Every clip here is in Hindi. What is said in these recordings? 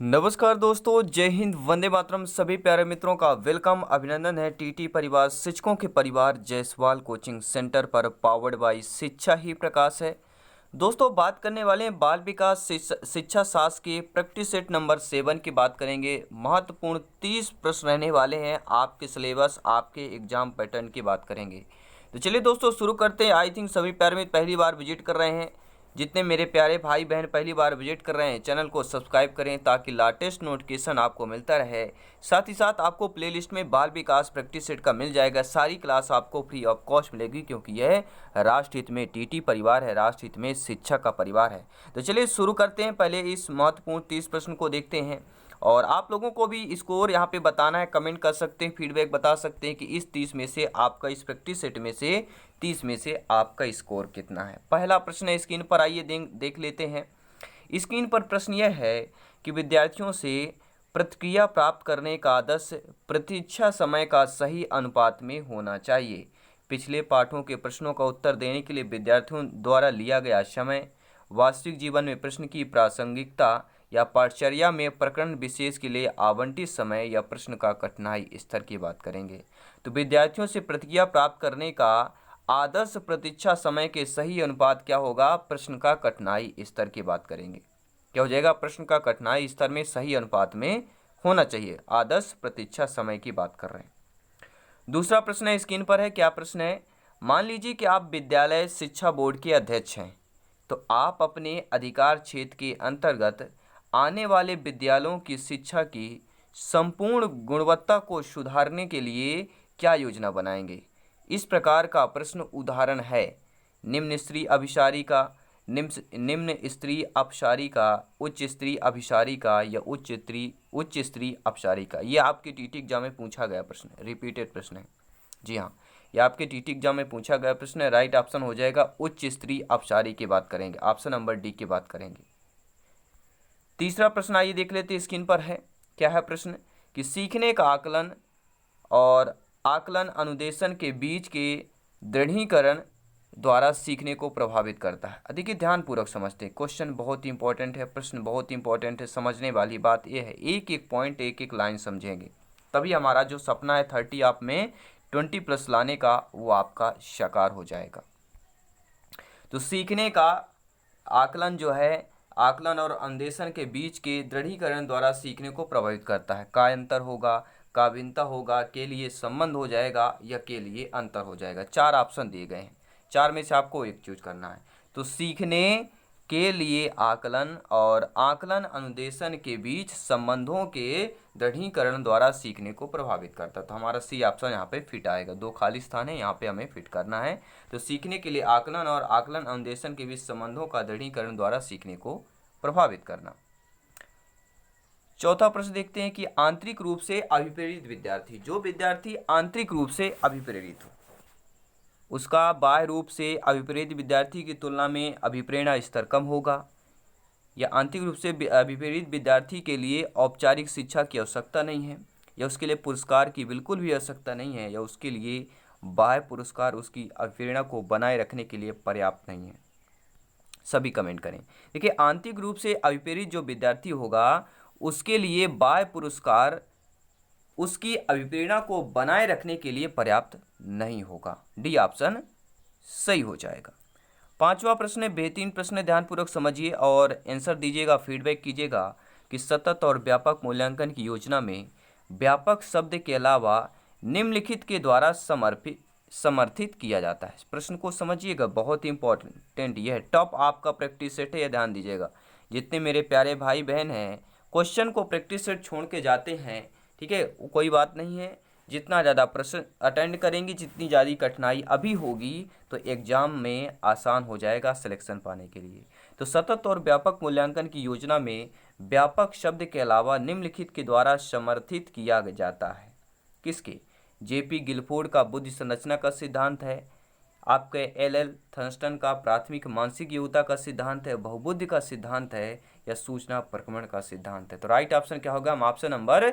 नमस्कार दोस्तों, जय हिंद, वंदे मातरम। सभी प्यारे मित्रों का वेलकम, अभिनंदन है टीटी परिवार शिक्षकों के परिवार जायसवाल कोचिंग सेंटर पर, पावर्ड बाय शिक्षा ही प्रकाश है। दोस्तों, बात करने वाले हैं बाल विकास शिक्षा शास्त्र के प्रैक्टिस सेट नंबर 7 की बात करेंगे। महत्वपूर्ण 30 प्रश्न रहने वाले हैं। आपके सिलेबस, आपके एग्जाम पैटर्न की बात करेंगे। तो चलिए दोस्तों शुरू करते हैं। आई थिंक सभी प्यारे मित्र पहली बार विजिट कर रहे हैं। जितने मेरे प्यारे भाई बहन पहली बार विजिट कर रहे हैं, चैनल को सब्सक्राइब करें ताकि लेटेस्ट नोटिफिकेशन आपको मिलता रहे। साथ ही साथ आपको प्लेलिस्ट में बाल विकास प्रैक्टिस सेट का मिल जाएगा। सारी क्लास आपको फ्री ऑफ कॉस्ट मिलेगी, क्योंकि यह राष्ट्र हित में टीटी परिवार है, राष्ट्र हित में शिक्षा का परिवार है। तो चलिए शुरू करते हैं। पहले इस महत्वपूर्ण 30 प्रश्न को देखते हैं और आप लोगों को भी स्कोर यहाँ पे बताना है। कमेंट कर सकते हैं, फीडबैक बता सकते हैं कि इस 30 में से आपका, इस प्रैक्टिस सेट में से 30 में से आपका स्कोर कितना है। पहला प्रश्न है, स्क्रीन पर आइए देख लेते हैं। स्क्रीन पर प्रश्न यह है कि विद्यार्थियों से प्रतिक्रिया प्राप्त करने का आदर्श प्रतीक्षा समय का सही अनुपात में होना चाहिए। पिछले पाठों के प्रश्नों का उत्तर देने के लिए विद्यार्थियों द्वारा लिया गया समय, वास्तविक जीवन में प्रश्न की प्रासंगिकता या पाठचर्या में प्रकरण विशेष के लिए आवंटित समय या प्रश्न का कठिनाई स्तर की बात करेंगे। तो विद्यार्थियों से प्रतिक्रिया प्राप्त करने का आदर्श प्रतीक्षा समय के सही अनुपात क्या होगा? प्रश्न का कठिनाई स्तर की बात करेंगे। क्या हो जाएगा? प्रश्न का कठिनाई स्तर में सही अनुपात में होना चाहिए। आदर्श प्रतीक्षा समय की बात कर रहे हैं। दूसरा प्रश्न है, स्क्रीन पर है। क्या प्रश्न है? मान लीजिए कि आप विद्यालय शिक्षा बोर्ड के अध्यक्ष हैं, तो आप अपने अधिकार क्षेत्र के अंतर्गत आने वाले विद्यालयों की शिक्षा की संपूर्ण गुणवत्ता को सुधारने के लिए क्या योजना बनाएंगे? इस प्रकार का प्रश्न उदाहरण है निम्न स्तरीय अभिसारिका, निम्न स्तरीय अपसारिका, उच्च स्तरीय अभिसारिका या उच्च स्तरीय अपसारिका। ये आपके टीटी एग्जाम में पूछा गया प्रश्न है, रिपीटेड प्रश्न है। जी हाँ, ये आपके टीटी एग्जाम में पूछा गया प्रश्न है। राइट ऑप्शन हो जाएगा उच्च स्तरीय अपसारी की बात करेंगे, ऑप्शन नंबर डी की बात करेंगे। तीसरा प्रश्न आइए देख लेते हैं, स्क्रीन पर है। क्या है प्रश्न? कि सीखने का आकलन और आकलन अनुदेशन के बीच के दृढ़ीकरण द्वारा सीखने को प्रभावित करता है। देखिए ध्यानपूर्वक समझते हैं, क्वेश्चन बहुत ही इंपॉर्टेंट है, प्रश्न बहुत ही इंपॉर्टेंट है। समझने वाली बात यह है, एक एक पॉइंट, एक एक लाइन समझेंगे, तभी हमारा जो सपना है 30 आप में 20+ लाने का, वो आपका साकार हो जाएगा। तो सीखने का आकलन जो है, आकलन और अन्वेषण के बीच के दृढ़ीकरण द्वारा सीखने को प्रभावित करता है। का अंतर होगा, का भिन्नता होगा, के लिए संबंध हो जाएगा या के लिए अंतर हो जाएगा। 4 ऑप्शन दिए गए हैं, 4 में से आपको एक चूज करना है। तो सीखने के लिए आकलन और आकलन अनुदेशन के बीच संबंधों के दृढ़ीकरण द्वारा सीखने को प्रभावित करता है। तो हमारा सी ऑप्शन यहाँ पे फिट आएगा। 2 खाली स्थान है, यहाँ पे हमें फिट करना है। तो सीखने के लिए आकलन और आकलन अनुदेशन के बीच संबंधों का दृढ़ीकरण द्वारा सीखने को प्रभावित करना। चौथा प्रश्न देखते हैं कि आंतरिक रूप से अभिप्रेरित विद्यार्थी, जो विद्यार्थी आंतरिक रूप से अभिप्रेरित हो, उसका बाह्य रूप से अभिप्रेरित विद्यार्थी की तुलना में अभिप्रेरणा स्तर कम होगा। या आंतरिक रूप से अभिप्रेरित विद्यार्थी के लिए औपचारिक शिक्षा की आवश्यकता नहीं है, या उसके लिए पुरस्कार की बिल्कुल भी आवश्यकता नहीं है, या उसके लिए बाह्य पुरस्कार उसकी अभिप्रेरणा को बनाए रखने के लिए पर्याप्त नहीं है। सभी कमेंट करें। देखिए आंतरिक रूप से अभिप्रेरित जो विद्यार्थी होगा, उसके लिए बाह्य पुरस्कार उसकी अभिप्रेरणा को बनाए रखने के लिए पर्याप्त नहीं होगा। डी ऑप्शन सही हो जाएगा। पांचवा प्रश्न है, बेहतरीन प्रश्न है, ध्यानपूर्वक समझिए और आंसर दीजिएगा, फीडबैक कीजिएगा कि सतत और व्यापक मूल्यांकन की योजना में व्यापक शब्द के अलावा निम्नलिखित के द्वारा समर्थित किया जाता है। प्रश्न को समझिएगा, बहुत ही इंपॉर्टेंट, यह टॉप आपका प्रैक्टिस सेट है, यह ध्यान दीजिएगा। जितने मेरे प्यारे भाई बहन हैं क्वेश्चन को प्रैक्टिस सेट छोड़ के जाते हैं, ठीक है, कोई बात नहीं है। जितना ज़्यादा प्रश्न अटेंड करेंगी, जितनी ज़्यादा कठिनाई अभी होगी, तो एग्जाम में आसान हो जाएगा सिलेक्शन पाने के लिए। तो सतत और व्यापक मूल्यांकन की योजना में व्यापक शब्द के अलावा निम्नलिखित के द्वारा समर्थित किया जाता है। किसके? जेपी गिलफोर्ड का बुद्धि संरचना का सिद्धांत है, आपके एल थर्स्टन का प्राथमिक मानसिक योग्यता का सिद्धांत है, बहुबुद्धि का सिद्धांत है, या सूचना प्रक्रमण का सिद्धांत है। तो राइट ऑप्शन क्या होगा? हम ऑप्शन नंबर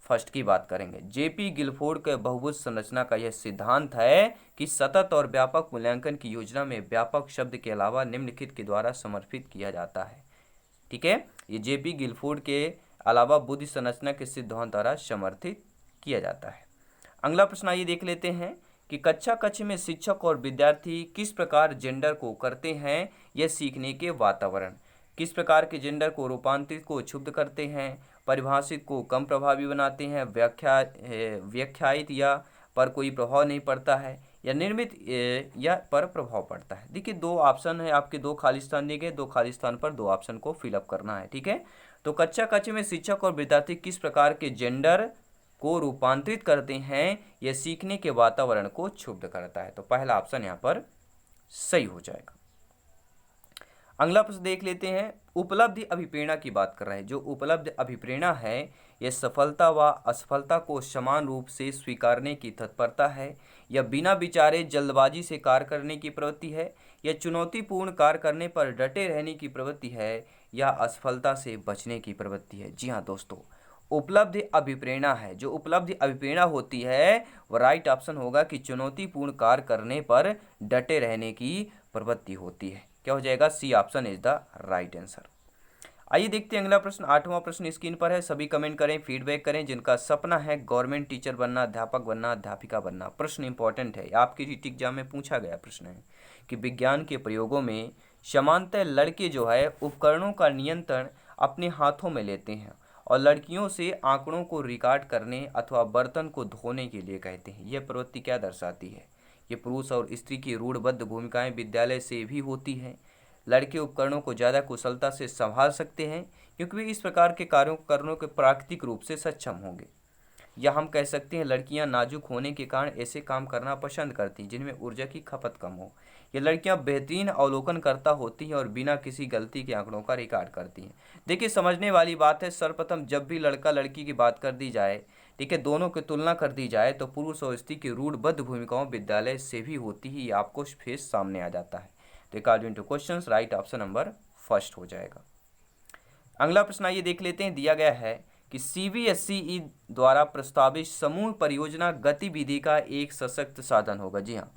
फर्स्ट की बात करेंगे। जेपी गिलफोर्ड के बहुबुद्धि संरचना का यह सिद्धांत है कि सतत और व्यापक मूल्यांकन की योजना में व्यापक शब्द के अलावा निम्नलिखित के द्वारा समर्थित किया जाता है। ठीक है, ये जेपी गिलफोर्ड के अलावा बुद्धि संरचना के सिद्धांत द्वारा समर्थित किया जाता है। अगला प्रश्न आइए देख लेते हैं कि कक्षा कक्ष में शिक्षक और विद्यार्थी किस प्रकार जेंडर को करते हैं यह सीखने के वातावरण। किस प्रकार के जेंडर को रूपांतरित को क्षुब्ध करते हैं, परिभाषित को कम प्रभावी बनाते हैं, व्याख्यायित या पर कोई प्रभाव नहीं पड़ता है, या निर्मित या पर प्रभाव पड़ता है। देखिए दो ऑप्शन है आपके, दो खाली स्थान दिए गए, दो खाली स्थान पर दो ऑप्शन को फिलअप करना है। ठीक है, तो कक्षा कक्ष में शिक्षक और विद्यार्थी किस प्रकार के जेंडर को रूपांतरित करते हैं यह सीखने के वातावरण को क्षुब्ध करता है। तो पहला ऑप्शन यहाँ पर सही हो जाएगा। अगला प्रश्न देख लेते हैं, उपलब्धि अभिप्रेरणा की बात कर रहे हैं। जो उपलब्धि अभिप्रेरणा है यह सफलता व असफलता को समान रूप से स्वीकारने की तत्परता है, या बिना विचारे जल्दबाजी से कार्य करने की प्रवृत्ति है, या चुनौतीपूर्ण कार्य करने पर डटे रहने की प्रवृत्ति है, या असफलता से बचने की प्रवृत्ति है। जी हाँ दोस्तों, उपलब्धि अभिप्रेरणा है। जो उपलब्धि अभिप्रेरणा होती है वह राइट ऑप्शन होगा कि चुनौतीपूर्ण कार्य करने पर डटे रहने की प्रवृत्ति होती है। क्या हो जाएगा? C option is the right answer. आइए देखते हैं अगला प्रश्न। 8वां प्रश्न स्क्रीन पर है, सभी कमेंट करें, फीडबैक करें। जिनका सपना है गवर्नमेंट टीचर बनना, अध्यापक बनना, अध्यापिका बनना। प्रश्न इंपॉर्टेंट है, आपके रीट एग्जाम में पूछा गया प्रश्न है कि विज्ञान के प्रयोगों में सामान्यतः लड़के जो है उपकरणों का नियंत्रण अपने हाथों में लेते हैं और लड़कियों से आंकड़ों को रिकॉर्ड करने अथवा बर्तन को धोने के लिए कहते हैं। यह प्रवृत्ति क्या दर्शाती है? ये पुरुष और स्त्री की रूढ़बद्ध भूमिकाएं विद्यालय से भी होती हैं। लड़के उपकरणों को ज़्यादा कुशलता से संभाल सकते हैं क्योंकि वे इस प्रकार के कार्यों करने के प्राकृतिक रूप से सक्षम होंगे। या हम कह सकते हैं लड़कियां नाजुक होने के कारण ऐसे काम करना पसंद करती हैं जिनमें ऊर्जा की खपत कम हो। ये लड़कियां बेहतरीन अवलोकनकर्ता होती हैं और बिना किसी गलती के आंकड़ों का रिकॉर्ड करती हैं। देखिए समझने वाली बात है, सर्वप्रथम जब भी लड़का लड़की की बात कर दी जाए, ठीक है, दोनों की तुलना कर दी जाए तो पुरुष और स्त्री की रूढ़बद्ध भूमिकाओं विद्यालय से भी होती ही आपको फेस सामने आ जाता है। तो according to question right option number first हो जाएगा। अगला प्रश्न आइए देख लेते हैं। दिया गया है कि CBSE द्वारा प्रस्तावित समूह परियोजना गतिविधि का एक सशक्त साधन होगा। जी हाँ,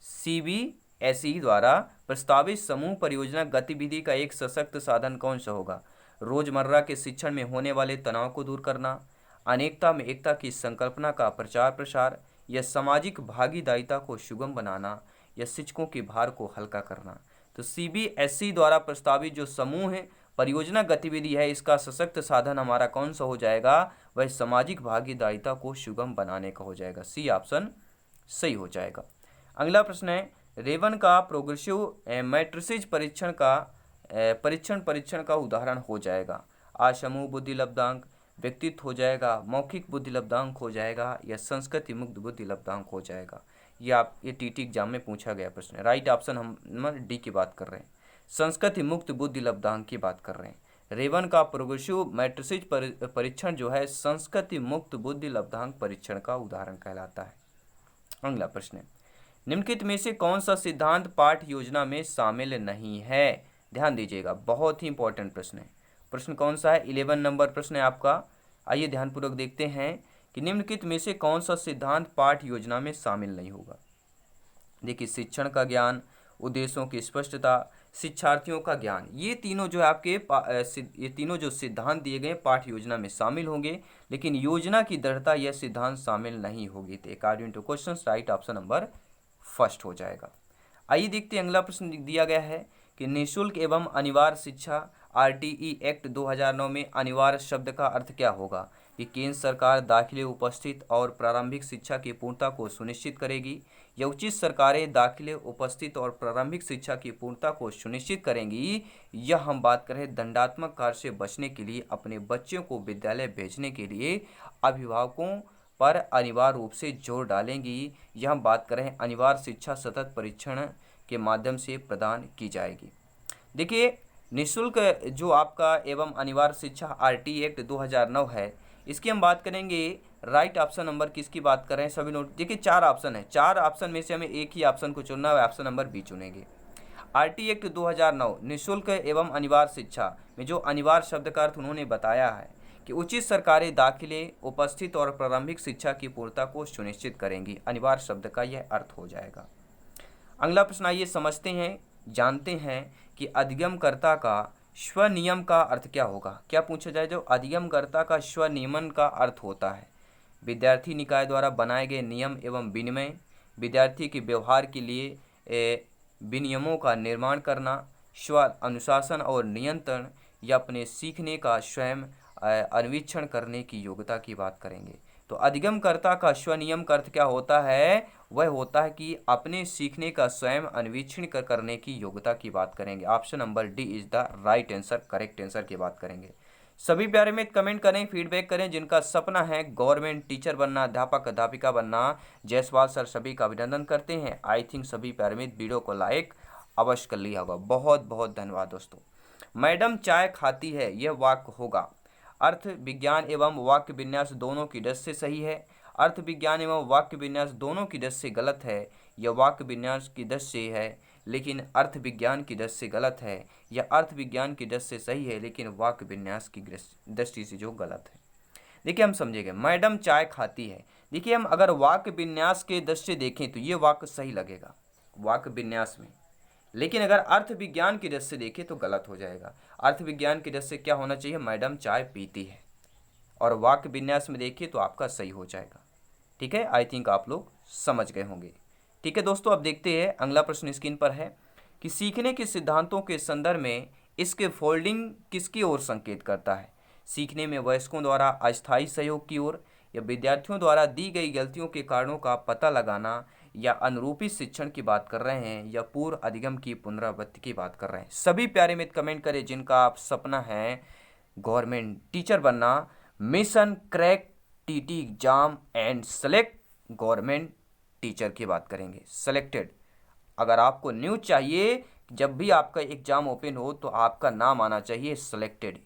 CBSE द्वारा प्रस्तावित समूह परियोजना गतिविधि का एक सशक्त साधन कौन सा होगा? रोजमर्रा के शिक्षण में होने वाले तनाव को दूर करना, अनेकता में एकता की संकल्पना का प्रचार प्रसार, या सामाजिक भागीदारिता को सुगम बनाना, या शिक्षकों के भार को हल्का करना। तो CBSE द्वारा प्रस्तावित जो समूह परियोजना गतिविधि है इसका सशक्त साधन हमारा कौन सा हो जाएगा? वह सामाजिक भागीदारिता को सुगम बनाने का हो जाएगा। सी ऑप्शन सही हो जाएगा। अगला प्रश्न है, रेवन का प्रोग्रेसिव मैट्रिसेस परीक्षण का उदाहरण हो जाएगा। समूह बुद्धि लब्धांक, व्यक्तित्व हो जाएगा, मौखिक बुद्धि लब्धांक हो जाएगा, या संस्कृति मुक्त बुद्धि लब्धांक हो जाएगा। ये TT एग्जाम में पूछा गया प्रश्न है। राइट ऑप्शन हम डी की बात कर रहे हैं, संस्कृति मुक्त बुद्धि लब्धांक की बात कर रहे हैं। रेवन का प्रोग्रेसिव मैट्रिसेस परीक्षण जो है संस्कृति मुक्त बुद्धि लब्धांक परीक्षण का उदाहरण कहलाता है। अगला प्रश्न है, निम्नलिखित में से कौन सा सिद्धांत पाठ्य योजना में शामिल नहीं है? ध्यान दीजिएगा, बहुत ही इंपॉर्टेंट प्रश्न है। प्रश्न कौन सा है? 11 नंबर प्रश्न है आपका। आइए ध्यानपूर्वक देखते हैं कि निम्नलिखित में से कौन सा सिद्धांत पाठ्य योजना में शामिल नहीं होगा। देखिए, शिक्षण का ज्ञान, उद्देश्यों की स्पष्टता, शिक्षार्थियों का ज्ञान, ये तीनों जो आपके ये तीनों जो सिद्धांत दिए गए पाठ्य योजना में शामिल होंगे, लेकिन योजना की दृढ़ता यह सिद्धांत शामिल नहीं होगी। तो according to question right option number first हो जाएगा। आइए देखते हैं अगला प्रश्न दिया गया है कि निःशुल्क एवं अनिवार्य शिक्षा RTE एक्ट 2009 में अनिवार्य शब्द का अर्थ क्या होगा? कि केंद्र सरकार दाखिले, उपस्थित और प्रारंभिक शिक्षा की पूर्णता को सुनिश्चित करेगी, या उचित सरकारें दाखिले, उपस्थित और प्रारंभिक शिक्षा की पूर्णता को सुनिश्चित करेंगी, यह हम बात करें दंडात्मक कार्य से बचने के लिए अपने बच्चों को विद्यालय भेजने के लिए अभिभावकों पर अनिवार्य रूप से जोर डालेंगी। यह हम बात करें अनिवार्य शिक्षा सतत परीक्षण के माध्यम से प्रदान की जाएगी। देखिए, निःशुल्क जो आपका एवं अनिवार्य शिक्षा RTE एक्ट 2009 है, इसकी हम बात करेंगे। राइट ऑप्शन नंबर किसकी बात कर रहे हैं? सभी नोट। देखिए 4 ऑप्शन है, 4 ऑप्शन में से हमें एक ही ऑप्शन को चुनना है, ऑप्शन नंबर बी चुनेंगे। RTE एक्ट 2009 निःशुल्क एवं अनिवार्य शिक्षा में जो अनिवार्य शब्द का अर्थ उन्होंने बताया है कि उचित सरकारें दाखिले, उपस्थित और प्रारंभिक शिक्षा की पूर्णता को सुनिश्चित करेंगी। अनिवार्य शब्द का यह अर्थ हो जाएगा। अगला प्रश्न आइए समझते हैं जानते हैं कि अधिगमकर्ता का स्वनियम का अर्थ क्या होगा। क्या पूछा जाए, जो अधिगमकर्ता का स्वनियमन का अर्थ होता है विद्यार्थी निकाय द्वारा बनाए गए नियम एवं विनिमय, विद्यार्थी के व्यवहार के लिए विनियमों का निर्माण करना, स्व अनुशासन और नियंत्रण या अपने सीखने का स्वयं अन्वेषण करने की योग्यता की बात करेंगे। तो अधिगमकर्ता का स्वनियम का अर्थ क्या होता है, वह होता है कि अपने सीखने का स्वयं अन्वेषण करने की योग्यता की बात करेंगे। Option number D is the right answer, correct answer की बात करेंगे। सभी प्यारे मित्र कमेंट करें, फीडबैक करें। जिनका सपना है गवर्नमेंट टीचर बनना, अध्यापक अध्यापिका बनना, जायसवाल सर सभी का अभिनंदन करते हैं। आई थिंक सभी प्यारे मित्र वीडियो को लाइक अवश्य कर लिया होगा। बहुत बहुत धन्यवाद दोस्तों। मैडम चाय खाती है, यह वाक्य होगा। अर्थ विज्ञान एवं वाक्य विन्यास दोनों की दृष्टि से सही है। अर्थ विज्ञान एवं वाक्य विन्यास दोनों की दृष्टि से गलत है। यह वाक्य विन्यास की दृष्टि से है लेकिन अर्थ विज्ञान की दृष्टि से गलत है। यह अर्थ विज्ञान की दृष्टि से सही है लेकिन वाक्य विन्यास की दृष्टि से जो गलत है। देखिए हम समझेंगे, मैडम चाय खाती है। देखिए हम अगर वाक्य विन्यास के दृष्टि से देखें तो ये वाक्य सही लगेगा वाक्य विन्यास में, लेकिन अगर अर्थ विज्ञान की दृष्टि से देखें तो गलत हो जाएगा। अर्थ विज्ञान की दृष्टि से क्या होना चाहिए, मैडम चाय पीती है, और वाक्य विन्यास में देखिए तो आपका सही हो जाएगा। ठीक है, आई थिंक आप लोग समझ गए होंगे। ठीक है दोस्तों, अब देखते हैं अगला प्रश्न स्क्रीन पर है कि सीखने के सिद्धांतों के संदर्भ में इसके फोल्डिंग किसकी ओर संकेत करता है। सीखने में वयस्कों द्वारा अस्थायी सहयोग की ओर, या विद्यार्थियों द्वारा दी गई गलतियों के कारणों का पता लगाना, या अनुरूपी शिक्षण की बात कर रहे हैं, या पूर्व अधिगम की पुनरावृत्ति की बात कर रहे हैं। सभी प्यारे मित्र कमेंट करें जिनका आप सपना है गवर्नमेंट टीचर बनना, mission crack TT exam and select government teacher की बात करेंगे। सेलेक्टेड, अगर आपको न्यूज चाहिए जब भी आपका एग्जाम ओपन हो तो आपका नाम आना चाहिए सेलेक्टेड।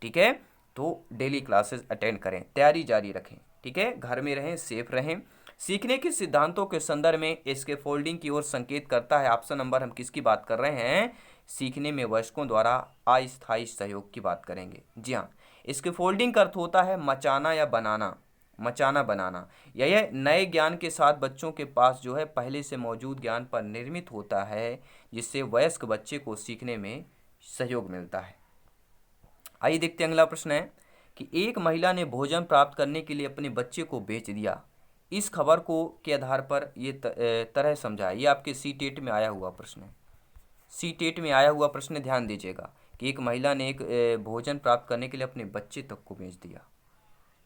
ठीक है, तो डेली क्लासेस अटेंड करें, तैयारी जारी रखें। ठीक है, घर में रहें, सेफ रहें। सीखने के सिद्धांतों के संदर्भ में इसके फोल्डिंग की ओर संकेत करता है। ऑप्शन नंबर हम किसकी बात कर रहे हैं, सीखने में वयस्कों द्वारा अस्थायी सहयोग की बात करेंगे। जी हाँ, इसके फोल्डिंग का अर्थ होता है मचाना या बनाना, मचाना बनाना, या यह नए ज्ञान के साथ बच्चों के पास जो है पहले से मौजूद ज्ञान पर निर्मित होता है, जिससे वयस्क बच्चे को सीखने में सहयोग मिलता है। आइए देखते हैं अगला प्रश्न है कि एक महिला ने भोजन प्राप्त करने के लिए अपने बच्चे को बेच दिया। इस खबर को के आधार पर ये तरह समझाया। ये आपके सी टेट में आया हुआ प्रश्न है। सी टेट में आया हुआ प्रश्न, ध्यान दीजिएगा कि एक महिला ने एक भोजन प्राप्त करने के लिए अपने बच्चे तक को बेच दिया।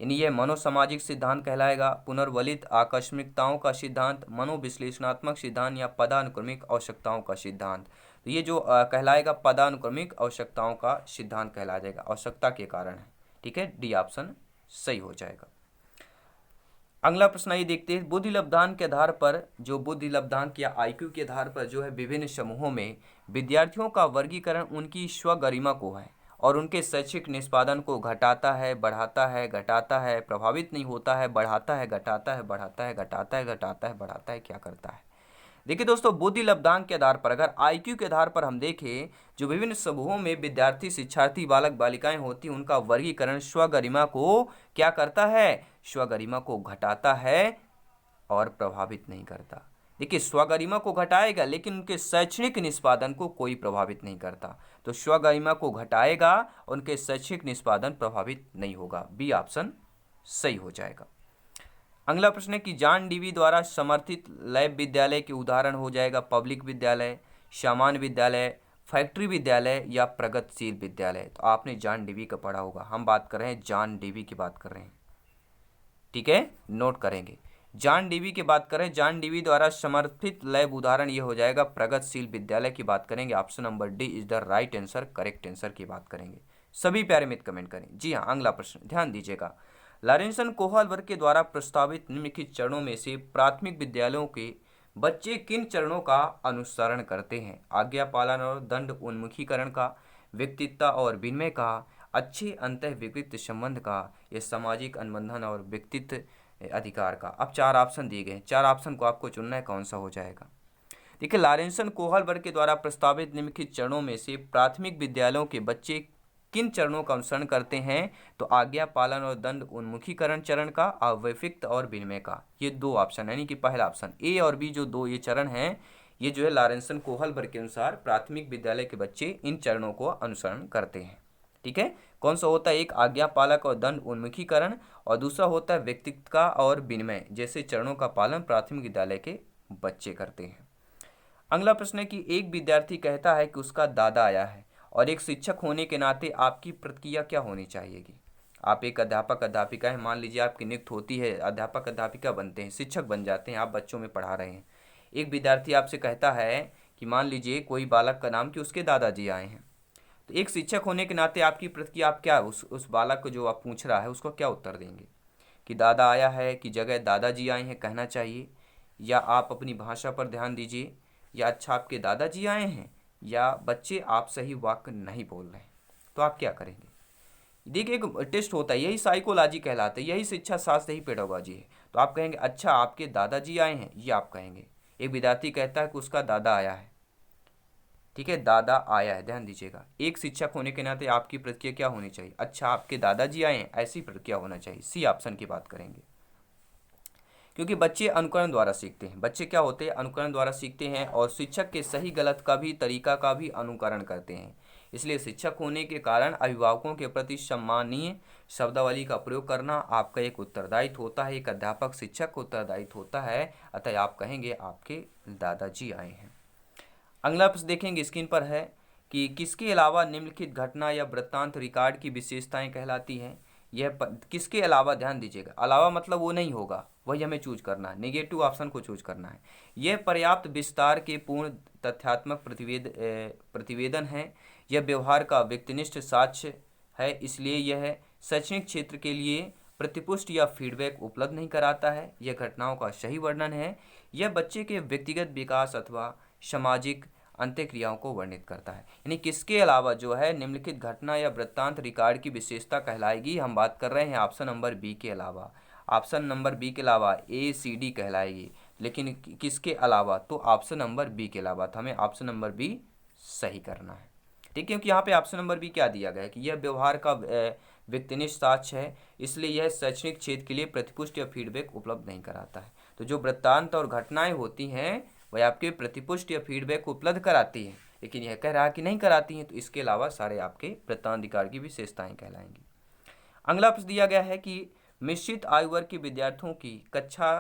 यानी यह मनोसामाजिक सिद्धांत कहलाएगा, पुनर्वलित आकस्मिकताओं का सिद्धांत, मनोविश्लेषणात्मक सिद्धांत, या पदानुक्रमिक आवश्यकताओं का सिद्धांत। तो ये जो कहलाएगा पदानुक्रमिक आवश्यकताओं का सिद्धांत कहला जाएगा, आवश्यकता के कारण है। ठीक है, डी ऑप्शन सही हो जाएगा। अगला प्रश्न ये देखते हैं, बुद्धि लब्धांक के आधार पर, जो बुद्धि लब्धांक या आईक्यू के आधार पर जो है विभिन्न समूहों में विद्यार्थियों का वर्गीकरण उनकी स्वगरिमा को है और उनके शैक्षिक निष्पादन को घटाता है, बढ़ाता है, घटाता है, प्रभावित नहीं होता है, बढ़ाता है, घटाता है, बढ़ाता है, घटाता है, घटाता है, बढ़ाता है, क्या करता है। देखिए दोस्तों, बुद्धि लब्धांक के आधार पर, अगर आईक्यू के आधार पर हम देखें, जो विभिन्न समूहों में विद्यार्थी, शिक्षार्थी, बालक बालिकाएं होती हैं, उनका वर्गीकरण स्वगरिमा को क्या करता है, स्वगरिमा को घटाता है और प्रभावित नहीं करता। देखिए, स्वगरिमा को घटाएगा लेकिन उनके शैक्षणिक निष्पादन को कोई प्रभावित नहीं करता। तो स्वगरिमा को घटाएगा, उनके शैक्षिक निष्पादन प्रभावित नहीं होगा। बी ऑप्शन सही हो जाएगा। अगला प्रश्न है कि जॉन डीवी द्वारा समर्थित लैब विद्यालय के उदाहरण हो जाएगा पब्लिक विद्यालय, सामान्य विद्यालय, फैक्ट्री विद्यालय, या प्रगतिशील विद्यालय। तो आपने जॉन डीवी का पढ़ा होगा, हम बात कर रहे हैं जॉन डीवी की बात कर रहे हैं। ठीक है, नोट करेंगे, जॉन डीवी की बात करें, जॉन डीवी द्वारा समर्थित लैब उदाहरण ये हो जाएगा प्रगतिशील विद्यालय की बात करेंगे। Option number D is the right answer, correct answer की बात करेंगे। सभी प्यारे मित्र कमेंट करें। जी हाँ, अगला प्रश्न ध्यान दीजिएगा, लॉरेंसन कोहल वर्ग के द्वारा प्रस्तावित निम्नलिखित चरणों में से प्राथमिक विद्यालयों के बच्चे किन चरणों का अनुसरण करते हैं। आज्ञा पालन और दंड उन्मुखीकरण का, व्यक्तित्व और विनिमय का, अच्छे अंतः विकृत संबंध का, या सामाजिक अनुबंधन और व्यक्तित्व अधिकार का। अब चार ऑप्शन दिए गए हैं, चार ऑप्शन को आपको चुनना है, कौन सा हो जाएगा। देखिए, लॉरेंसन कोहल वर्ग के द्वारा प्रस्तावित निम्नलिखित चरणों में से प्राथमिक विद्यालयों के बच्चे किन चरणों का अनुसरण करते हैं। तो आज्ञा पालन और दंड उन्मुखीकरण चरण का, अव्यक्तित्व और विनिमय का। ये दो ऑप्शन, यानी कि पहला ऑप्शन ए और बी, जो दो ये चरण हैं, ये जो है लॉरेंसन कोहलबर्ग के अनुसार प्राथमिक विद्यालय के बच्चे इन चरणों को अनुसरण करते हैं। ठीक है, कौन सा होता है? एक आज्ञा पालक और दंड उन्मुखीकरण, और दूसरा होता है व्यक्तित्व का और विनिमय जैसे चरणों का पालन प्राथमिक विद्यालय के बच्चे करते हैं। अगला प्रश्न है कि एक विद्यार्थी कहता है कि उसका दादा आया है और एक शिक्षक होने के नाते आपकी प्रतिक्रिया क्या होनी चाहिएगी? आप एक अध्यापक अध्यापिका है, मान लीजिए आपकी नियुक्ति होती है, अध्यापक अध्यापिका बनते हैं, शिक्षक बन जाते हैं, आप बच्चों में पढ़ा रहे हैं। एक विद्यार्थी आपसे कहता है कि मान लीजिए कोई बालक का नाम कि उसके दादाजी आए हैं, तो एक शिक्षक होने के नाते आपकी प्रतिक्रिया, आप क्या उस बालक को जो आप पूछ रहा है उसको क्या उत्तर देंगे? कि दादा आया है की जगह दादाजी आए हैं कहना चाहिए, या आप अपनी भाषा पर ध्यान दीजिए, या अच्छा आपके दादाजी आए हैं, या बच्चे आप सही वाक्य नहीं बोल रहे हैं, तो आप क्या करेंगे? देखिए एक टेस्ट होता है, यही साइकोलॉजी कहलाता है, यही शिक्षा शास्त्र, यही पेडागोजी है। तो आप कहेंगे अच्छा आपके दादाजी आए हैं, ये आप कहेंगे। एक विद्यार्थी कहता है कि उसका दादा आया है, ठीक है, दादा आया है, ध्यान दीजिएगा। एक शिक्षक होने के नाते आपकी प्रतिक्रिया क्या होनी चाहिए? अच्छा आपके दादाजी आए हैं, ऐसी प्रतिक्रिया होना चाहिए। सी ऑप्शन की बात करेंगे, क्योंकि बच्चे अनुकरण द्वारा सीखते हैं। बच्चे क्या होते हैं? अनुकरण द्वारा सीखते हैं, और शिक्षक के सही गलत का भी तरीका का भी अनुकरण करते हैं। इसलिए शिक्षक होने के कारण अभिभावकों के प्रति सम्मानीय शब्दावली का प्रयोग करना आपका एक उत्तरदायित्व होता है, एक अध्यापक शिक्षक का उत्तरदायित्व होता है। अतः आप कहेंगे आपके दादाजी आए हैं। अगला प्रश्न देखेंगे, स्क्रीन पर है कि किसके अलावा निम्नलिखित घटना या वृत्तांत रिकॉर्ड की विशेषताएं कहलाती हैं? किसके अलावा, ध्यान दीजिएगा, अलावा मतलब वो नहीं होगा, वही हमें चूज करना है, नेगेटिव ऑप्शन को चूज करना है। यह पर्याप्त विस्तार के पूर्ण तथ्यात्मक प्रतिवेदन है, यह व्यवहार का व्यक्तिनिष्ठ साक्ष्य है, इसलिए यह शैक्षणिक क्षेत्र के लिए प्रतिपुष्ट या फीडबैक उपलब्ध नहीं कराता है, यह घटनाओं का सही वर्णन है, यह बच्चे के व्यक्तिगत विकास अथवा सामाजिक अंत्यक्रियाओं को वर्णित करता है। यानी किसके अलावा जो है निम्नलिखित घटना या वृत्तांत रिकॉर्ड की विशेषता कहलाएगी? हम बात कर रहे हैं ऑप्शन नंबर बी के अलावा। ऑप्शन नंबर बी के अलावा ए सी डी कहलाएगी, लेकिन किसके अलावा? तो ऑप्शन नंबर बी के अलावा। तो हमें ऑप्शन नंबर बी सही करना है, ठीक है, क्योंकि यहाँ पे ऑप्शन नंबर बी क्या दिया गया है कि यह व्यवहार का व्यक्तिनिष्ठ साक्ष्य है, इसलिए यह शैक्षणिक क्षेत्र के लिए प्रतिपुष्ट या फीडबैक उपलब्ध नहीं कराता है। तो जो वृत्तांत और घटनाएं होती हैं वह आपके प्रतिपुष्ट या फीडबैक उपलब्ध कराती है, लेकिन यह कह रहा है कि नहीं कराती हैं, तो इसके अलावा सारे आपके वृत्तांतिकार की विशेषताएं कहलाएंगी। अगला प्रश्न दिया गया है कि मिश्रित आयु वर्ग के विद्यार्थियों की कक्षा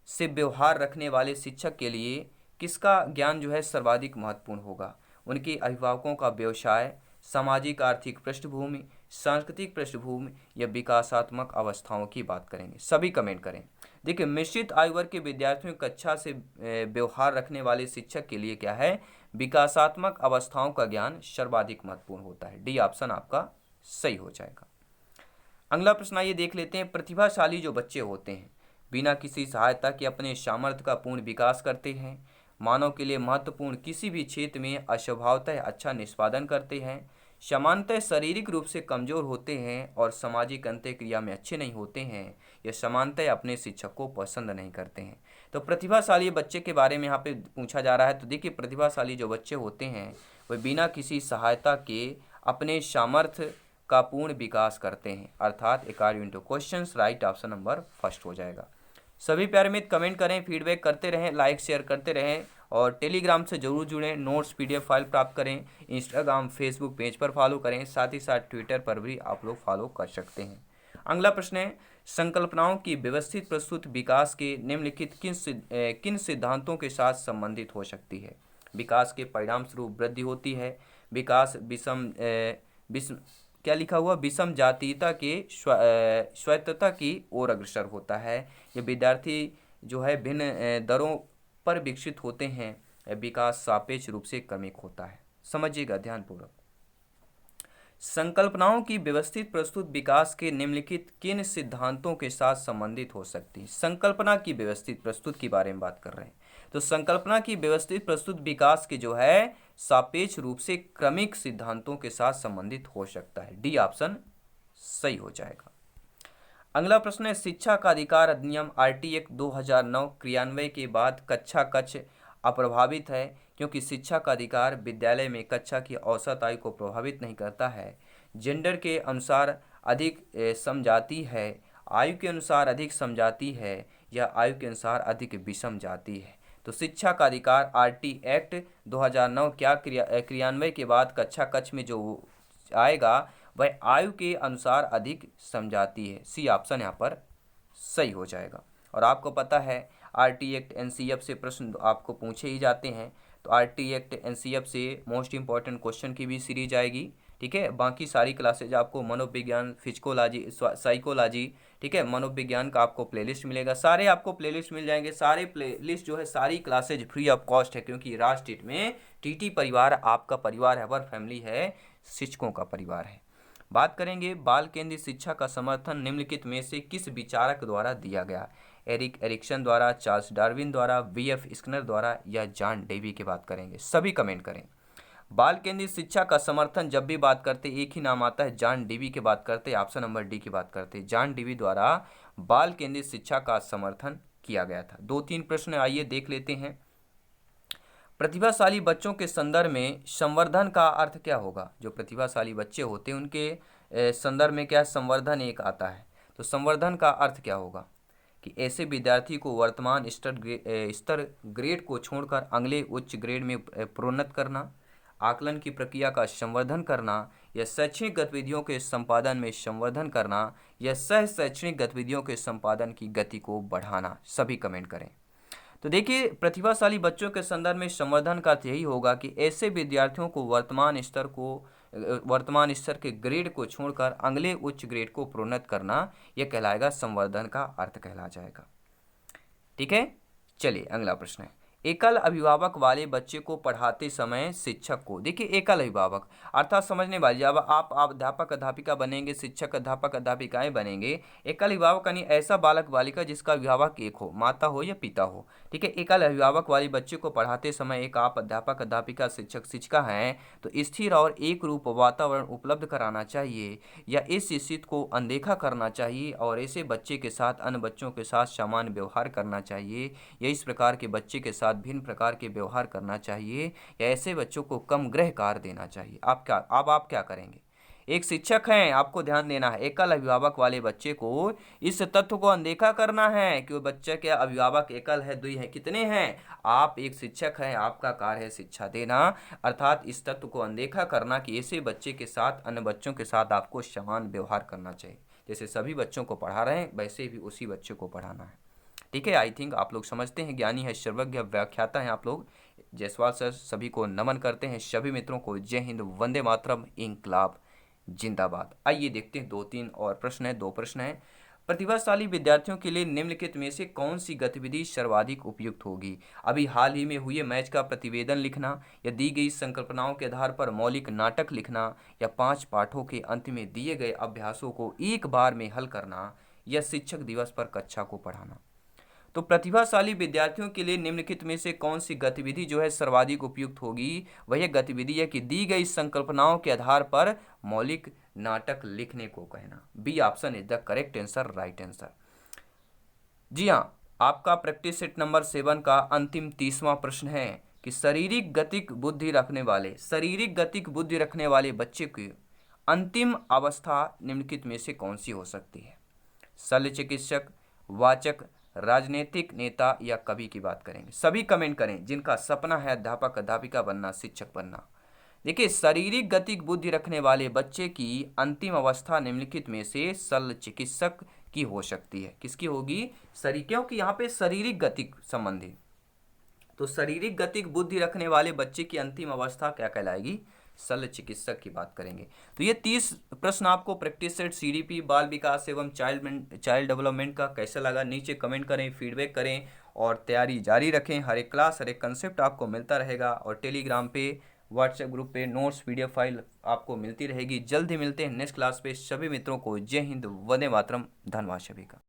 से व्यवहार रखने वाले शिक्षक के लिए किसका ज्ञान जो है सर्वाधिक महत्वपूर्ण होगा? उनके अभिभावकों का व्यवसाय, सामाजिक आर्थिक पृष्ठभूमि, सांस्कृतिक पृष्ठभूमि या विकासात्मक अवस्थाओं की बात करेंगे। सभी कमेंट करें। देखिए मिश्रित आयु वर्ग के विद्यार्थियों की कक्षा से व्यवहार रखने वाले शिक्षक के लिए क्या है? विकासात्मक अवस्थाओं का ज्ञान सर्वाधिक महत्वपूर्ण होता है। डी ऑप्शन आपका सही हो जाएगा। अगला प्रश्न आइए देख लेते हैं। प्रतिभाशाली जो बच्चे होते हैं बिना किसी सहायता के अपने सामर्थ्य का पूर्ण विकास करते हैं, मानव के लिए महत्वपूर्ण किसी भी क्षेत्र में अस्वभावतः अच्छा निष्पादन करते हैं, सामान्यतः शारीरिक रूप से कमजोर होते हैं और सामाजिक अंत्यक्रिया में अच्छे नहीं होते हैं, या सामान्यतः अपने शिक्षक को पसंद नहीं करते हैं। तो प्रतिभाशाली बच्चे के बारे में यहाँ पे पूछा जा रहा है। तो देखिए प्रतिभाशाली जो बच्चे होते हैं वह बिना किसी सहायता के अपने सामर्थ्य का पूर्ण विकास करते हैं, अर्थात according two questions right option number first हो जाएगा। सभी प्यारे मित्र कमेंट करें, फीडबैक करते रहें, लाइक शेयर करते रहें, और टेलीग्राम से जरूर जुड़ें, नोट्स पीडीएफ फाइल प्राप्त करें, इंस्टाग्राम फेसबुक पेज पर फॉलो करें, साथ ही साथ ट्विटर पर भी आप लोग फॉलो कर सकते हैं। अगला प्रश्न है, संकल्पनाओं की व्यवस्थित प्रस्तुत विकास के निम्नलिखित किन सिद्धांतों के साथ संबंधित हो सकती है? विकास के परिणाम स्वरूप वृद्धि होती है, विकास विषम क्या लिखा हुआ? विषम जातीयता के स्वायत्तता की ओर अग्रसर होता है, ये विद्यार्थी जो है भिन्न दरों पर विकसित होते हैं, विकास सापेक्ष रूप से क्रमिक होता है। समझिएगा ध्यानपूर्वक। संकल्पनाओं की व्यवस्थित प्रस्तुत विकास के निम्नलिखित किन सिद्धांतों के साथ संबंधित हो सकती है? संकल्पना की व्यवस्थित प्रस्तुत के बारे में बात कर रहे हैं। तो संकल्पना की व्यवस्थित प्रस्तुत विकास के जो है सापेक्ष रूप से क्रमिक सिद्धांतों के साथ संबंधित हो सकता है। डी ऑप्शन सही हो जाएगा। अगला प्रश्न है, शिक्षा का अधिकार अधिनियम आरटी एक्ट 2009 क्रियान्वयन के बाद कक्षा कक्ष अप्रभावित है, क्योंकि शिक्षा का अधिकार विद्यालय में कक्षा की औसत आयु को प्रभावित नहीं करता है, जेंडर के अनुसार अधिक समजाति है, आयु के अनुसार अधिक समजाति है, या आयु के अनुसार अधिक विषम जाति है। तो शिक्षा का अधिकार आरटी एक्ट 2009 क्या क्रियान्वयन के बाद कक्षा कक्ष में जो आएगा वह आयु के अनुसार अधिक समझाती है। सी ऑप्शन यहाँ पर सही हो जाएगा। और आपको पता है आरटी एक्ट एनसीएफ से प्रश्न आपको पूछे ही जाते हैं, तो आरटी एक्ट एनसीएफ से मोस्ट इंपॉर्टेंट क्वेश्चन की भी सीरीज आएगी। ठीक है, बाकी सारी क्लासेज आपको मनोविज्ञान, फिजिकोलॉजी, साइकोलॉजी, ठीक है, मनोविज्ञान का आपको प्लेलिस्ट मिलेगा, सारे आपको प्लेलिस्ट मिल जाएंगे। सारे प्लेलिस्ट जो है सारी क्लासेज फ्री ऑफ कॉस्ट है, क्योंकि राज टेट में टीटी परिवार आपका परिवार है, अवर फैमिली है, शिक्षकों का परिवार है। बात करेंगे बाल केंद्रित शिक्षा का समर्थन निम्नलिखित में से किस विचारक द्वारा दिया गया? एरिक एरिक्सन द्वारा, चार्ल्स डार्विन द्वारा, वीएफ स्किनर द्वारा या जॉन डेवी की बात करेंगे। सभी कमेंट करें। बाल केंद्रित शिक्षा का समर्थन जब भी बात करते एक ही नाम आता है, जॉन डेवी की बात करते, ऑप्शन नंबर डी की बात करते। जॉन डेवी द्वारा बाल केंद्रित शिक्षा का समर्थन किया गया था। 2-3 प्रश्न आइए देख लेते हैं। प्रतिभाशाली बच्चों के संदर्भ में संवर्धन का अर्थ क्या होगा? जो प्रतिभाशाली बच्चे होते हैं उनके संदर्भ में क्या संवर्धन एक आता है, तो संवर्धन का अर्थ क्या होगा कि ऐसे विद्यार्थी को वर्तमान स्तर ग्रेड को छोड़कर अगले उच्च ग्रेड में प्रोन्नत करना, आकलन की प्रक्रिया का संवर्धन करना, या शैक्षणिक गतिविधियों के संपादन में संवर्धन करना, या सह शैक्षणिक गतिविधियों के संपादन की गति को बढ़ाना। सभी कमेंट करें। तो देखिए, प्रतिभाशाली बच्चों के संदर्भ में संवर्धन का अर्थ यही होगा कि ऐसे विद्यार्थियों को वर्तमान स्तर के ग्रेड को छोड़कर अगले उच्च ग्रेड को प्रोन्नत करना, यह कहलाएगा संवर्धन का अर्थ कहला जाएगा। ठीक है, चलिए अगला प्रश्न है। एकल अभिभावक वाले बच्चे को पढ़ाते समय शिक्षक को, देखिए एकल अभिभावक अर्थात समझने वाली, जब आप अध्यापक अध्यापिका बनेंगे, शिक्षक अध्यापक अध्यापिकाएं बनेंगे। एकल अभिभावक यानी ऐसा बालक बालिका जिसका अभिभावक एक हो, माता हो या पिता हो। ठीक है, एकल अभिभावक वाले बच्चे को पढ़ाते समय एक आप अध्यापक अध्यापिका शिक्षक शिक्षिका हैं तो स्थिर और एक रूप वातावरण उपलब्ध कराना चाहिए, या इस स्थिति को अनदेखा करना चाहिए और ऐसे बच्चे के साथ अन्य बच्चों के साथ समान व्यवहार करना चाहिए, या इस प्रकार के बच्चे के साथ भिन्न प्रकार के व्यवहार करना चाहिए, या ऐसे बच्चों को कम गृह कार्य देना चाहिए। आप क्या करेंगे? एक शिक्षक हैं, आपको ध्यान देना है, एकल अभिभावक वाले बच्चे को इस तथ्य को अनदेखा करना है कि वो बच्चे के अभिभावक एकल है, दुई है, कितने हैं? आप एक शिक्षक हैं, आपका कार्य है शिक्षा देना, अर्थात इस तथ्य को अनदेखा करना कि ऐसे बच्चे के साथ अन्य बच्चों के साथ आपको समान व्यवहार करना चाहिए। जैसे सभी बच्चों को पढ़ा रहे हैं वैसे भी उसी बच्चे को पढ़ाना है। ठीक है, आई थिंक आप लोग समझते हैं, ज्ञानी है, सर्वज्ञ, व्याख्याता हैं आप लोग। जायसवाल सर सभी को नमन करते हैं, सभी मित्रों को जय हिंद, वंदे मातरम, इंकलाब जिंदाबाद। आइए देखते हैं 2-3 और प्रश्न है, 2 प्रश्न है। प्रतिभाशाली विद्यार्थियों के लिए निम्नलिखित में से कौन सी गतिविधि सर्वाधिक उपयुक्त होगी? अभी हाल ही में हुए मैच का प्रतिवेदन लिखना, या दी गई संकल्पनाओं के आधार पर मौलिक नाटक लिखना, या 5 पाठों के अंत में दिए गए अभ्यासों को एक बार में हल करना, या शिक्षक दिवस पर कक्षा को पढ़ाना। तो प्रतिभाशाली विद्यार्थियों के लिए निम्नलिखित में से कौन सी गतिविधि जो है सर्वाधिक उपयुक्त होगी? वह गतिविधि है कि दी गई संकल्पनाओं के आधार पर मौलिक नाटक लिखने को कहना। B option is the correct answer, right answer. जी हाँ, आपका प्रैक्टिस सेट नंबर 7 का अंतिम 30वां प्रश्न है कि शारीरिक गतिक बुद्धि रखने वाले बच्चे की अंतिम अवस्था निम्नलिखित में से कौन सी हो सकती है? शल्य चिकित्सक, वाचक, राजनीतिक नेता या कवि की बात करेंगे। सभी कमेंट करें जिनका सपना है अध्यापक अध्यापिका बनना, शिक्षक बनना। देखिए, शारीरिक गतिक बुद्धि रखने वाले बच्चे की अंतिम अवस्था निम्नलिखित में से शल्य चिकित्सक की हो सकती है। किसकी होगी? क्योंकि यहाँ पे शारीरिक गतिक संबंधी, तो शारीरिक गतिक बुद्धि रखने वाले बच्चे की अंतिम अवस्था क्या कहलाएगी? शल्य चिकित्सक की बात करेंगे। तो ये 30 प्रश्न आपको प्रैक्टिस सेट सीडीपी बाल विकास एवं चाइल्ड डेवलपमेंट का कैसा लगा नीचे कमेंट करें, फीडबैक करें और तैयारी जारी रखें। हर एक क्लास, हर एक कंसेप्ट आपको मिलता रहेगा और टेलीग्राम पे, व्हाट्सएप ग्रुप पे नोट्स पीडीएफ फाइल आपको मिलती रहेगी। जल्द ही मिलते हैं नेक्स्ट क्लास पे। सभी मित्रों को जय हिंद, वंदे मातरम, धन्यवाद सभी का।